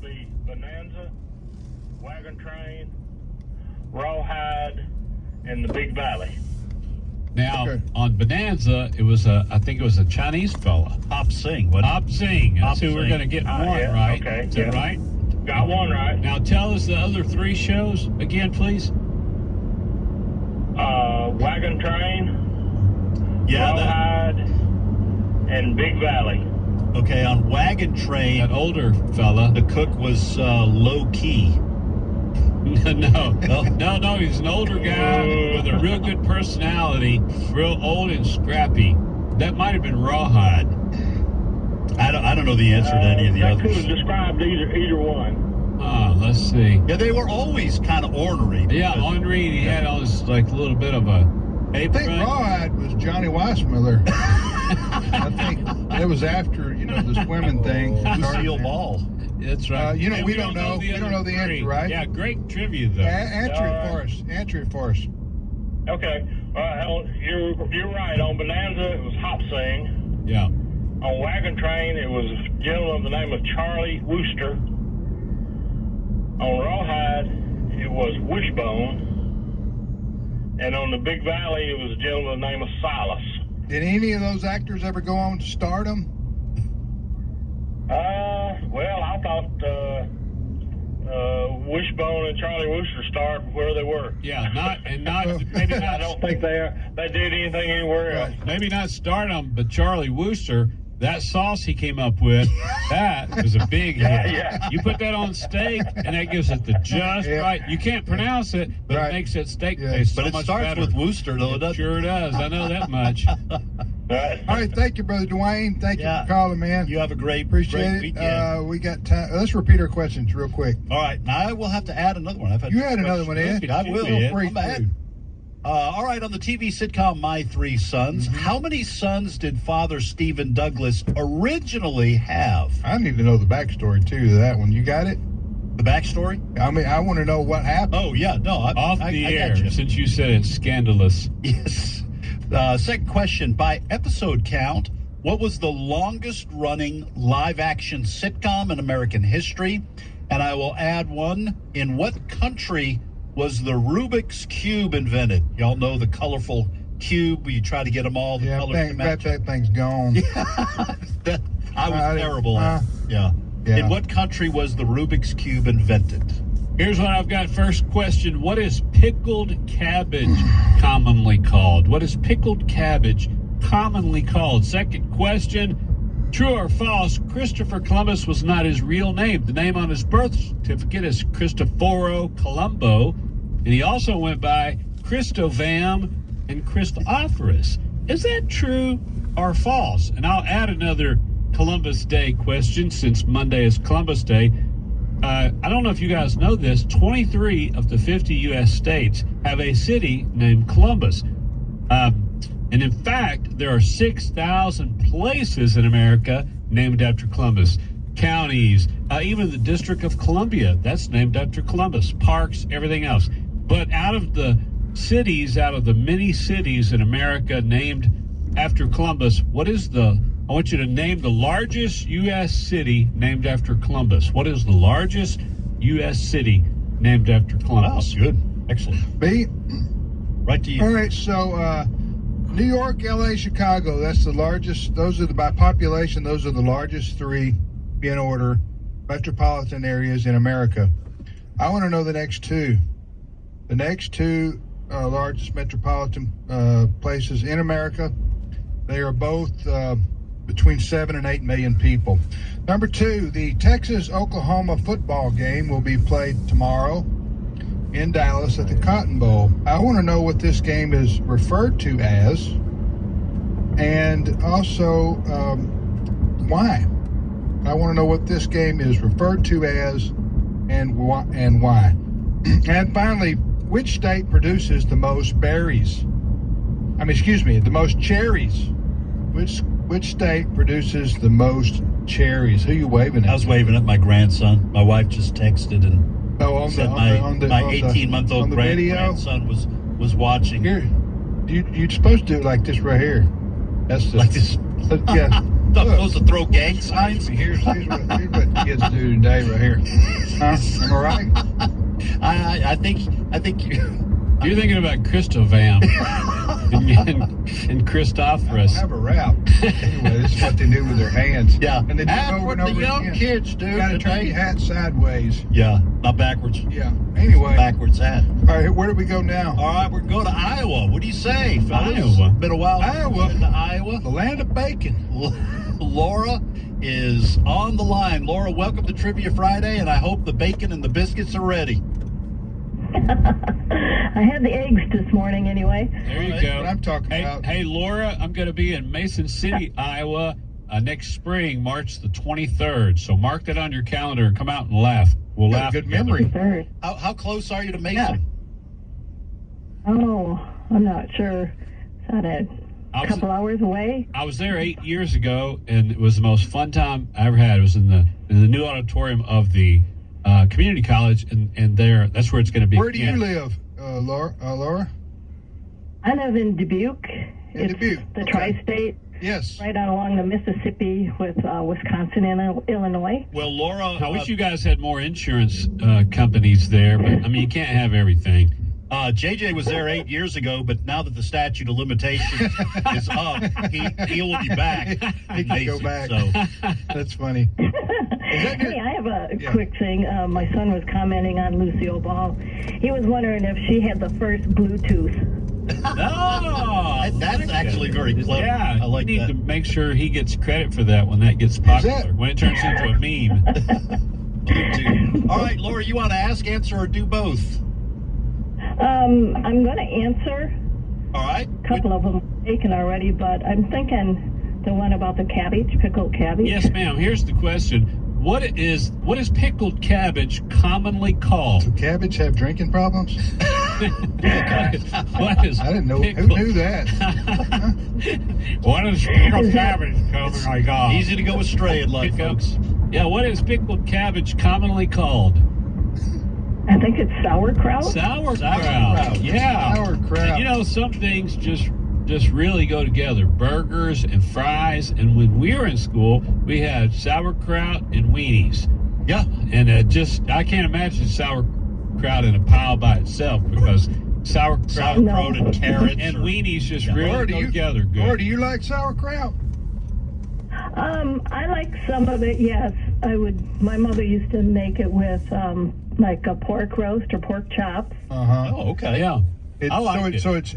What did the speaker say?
be Bonanza, Wagon Train, Rawhide, and the Big Valley. Now, on Bonanza, it was I think it was a Chinese fella. Hop Sing. What? Hop Sing. That's Hop who we're Sing. going to get one, Yeah, right? okay, Is that yeah. right? Got one right. Now, tell us the other three shows again, please. Wagon Train, Yeah. Rawhide, and Big Valley. Okay, on Wagon That Train, older fella. the cook was low key. No, he's an older guy with a real good personality, real old and scrappy. That might have been Rawhide. I don't know the answer to any of the That could others. have described either one. Let's see. Yeah, they were always kind of ornery. Yeah, Henri, he had all this, like, a little bit of a I think apron. Rawhide was Johnny Weissmuller. I think it was after, the swimming thing. Lucille Ball. That's right. And we don't know. We don't know the other answer, three. right? Yeah, great trivia, though. Answer it for us. Answer it for us. Okay. You're right. On Bonanza, it was Hop Sing. Yeah. On Wagon Train, it was a gentleman by the name of Charlie Wooster. On Rawhide, it was Wishbone. And on the Big Valley, it was a gentleman by the name of Silas. Did any of those actors ever go on to stardom? Well, I thought Wishbone and Charlie Wooster started where they were. Yeah, maybe I not, don't think they did anything anywhere else. maybe not Stardom, but Charlie Wooster, that sauce he came up with, that was a big hit. Yeah. You put that on steak, and that gives it the just right. You can't pronounce it, but Right. it makes that steak Yeah. taste so But it much starts better. with Wooster, though, It doesn't sure does. I know that much. Right. All right, thank you, Brother Dwayne. Thank you Yeah. for calling, man. You have a great Appreciate it. weekend. We got time. Let's repeat our questions real quick. All right, now I will have to add another one. You had another one, Ed. I will. Feel free I'm back. to. All right, on the TV sitcom My Three Sons, how many sons did Father Stephen Douglas originally have? I need to know the backstory, too, to that one. You got it? The backstory? I mean, I want to know what happened. Oh, yeah, no. Off I the got air, you. since you said it's scandalous. Yes. Second question, by episode count, what was the longest running live action sitcom in American history? And I will add one, in what country was the Rubik's Cube invented? Y'all know the colorful cube where you try to get them all the Yeah, colors to bet match. that thing's gone. I was terrible at it. Yeah. Yeah. In what country was the Rubik's Cube invented? Here's what I've got. First question. What is pickled cabbage commonly called? What is pickled cabbage commonly called? Second question. True or false, Christopher Columbus was not his real name. The name on his birth certificate is Cristoforo Colombo, and he also went by Christovam and Christophorus. Is that true or false? And I'll add another Columbus Day question, since Monday is Columbus Day. I don't know if you guys know this, 23 of the 50 U.S. states have a city named Columbus. And in fact, there are 6,000 places in America named after Columbus. Counties, even the District of Columbia, that's named after Columbus. Parks, everything else. But out of the many cities in America named after Columbus, I want you to name the largest U.S. city named after Columbus. What is the largest U.S. city named after Columbus? Wow, good. Excellent. B. Right to you. All right, so New York, L.A., Chicago, that's the largest. By population, those are the largest three, in order, metropolitan areas in America. I want to know the next two. The next two largest metropolitan places in America, they are both between 7 and 8 million people. Number two, the Texas-Oklahoma football game will be played tomorrow in Dallas at the Cotton Bowl. I want to know what this game is referred to as, and also why. I want to know what this game is referred to as, and why. And finally, which state produces the most berries? The most cherries. Which state produces the most cherries? Who you waving at? I was waving at my grandson. My wife just texted and said my 18-month-old grandson was watching. Here, you're supposed to do it like this right here. That's the, Like this. Yeah. Not supposed to throw gang signs. Here's what kids do today, right here. Huh? Am I right? I think You're thinking about Christovam and Christophorus. Have a rap. Anyway, this is what they do with their hands. Yeah. And they do it That's over what and the over young again. kids do You gotta turn today. your hat sideways. Yeah, not backwards. Yeah. Anyway. Backwards hat. All right, where do we go now? All right, we're going to Iowa. What do you say, fellas? Iowa. Been a while. Iowa. Been to Iowa. The land of bacon. Laura is on the line. Laura, welcome to Trivia Friday, and I hope the bacon and the biscuits are ready. I had the eggs this morning anyway. There you All right, go. what I'm talking about. Hey, Laura, I'm going to be in Mason City, Iowa, next spring, March the 23rd. So mark that on your calendar and come out and laugh. We'll Got a laugh. good together. memory. Third. How close are you to Mason? Yeah. Oh, I'm not sure. Is that a couple hours away? I was there 8 years ago, and it was the most fun time I ever had. It was in the new auditorium of the community college, and that's where it's going to be. Where do you again. live, Laura? I live in Dubuque. In Dubuque, The okay. tri-state, Yes. right out along the Mississippi with Wisconsin and Illinois. Well, Laura, I wish you guys had more insurance companies there, but I mean, you can't have everything. JJ was there 8 years ago, but now that the statute of limitations is up, he will be back. He can go back. So, That's funny. Hey, I have a Yeah. quick thing. My son was commenting on Lucille Ball. He was wondering if she had the first Bluetooth. Oh, that's actually very clever. yeah. I like we need that. to make sure he gets credit for that when that gets popular. When it turns into a meme. All right, Laura, you want to ask, answer, or do both? I'm going to answer. All right. A couple of them taken already, but I'm thinking the one about the cabbage, pickled cabbage. Yes, ma'am. Here's the question: What is pickled cabbage commonly called? Do cabbage have drinking problems? What is I didn't know. pickled- Who knew that? What is pickled cabbage commonly called? Easy to go astray in life, Pick up- folks. Yeah, what is pickled cabbage commonly called? I think it's sauerkraut. Sauerkraut. Yeah. Sauerkraut. And some things just really go together. Burgers and fries. And when we were in school, we had sauerkraut and weenies. Yeah. And I can't imagine sauerkraut in a pile by itself because sauerkraut And carrots. and or- weenies just Yeah. really Laura, go together good. Laura, do you like sauerkraut? I like some of it. Yes, I would. My mother used to make it with like a pork roast or pork chops. Uh huh. Oh, okay. Yeah. I like it. So it's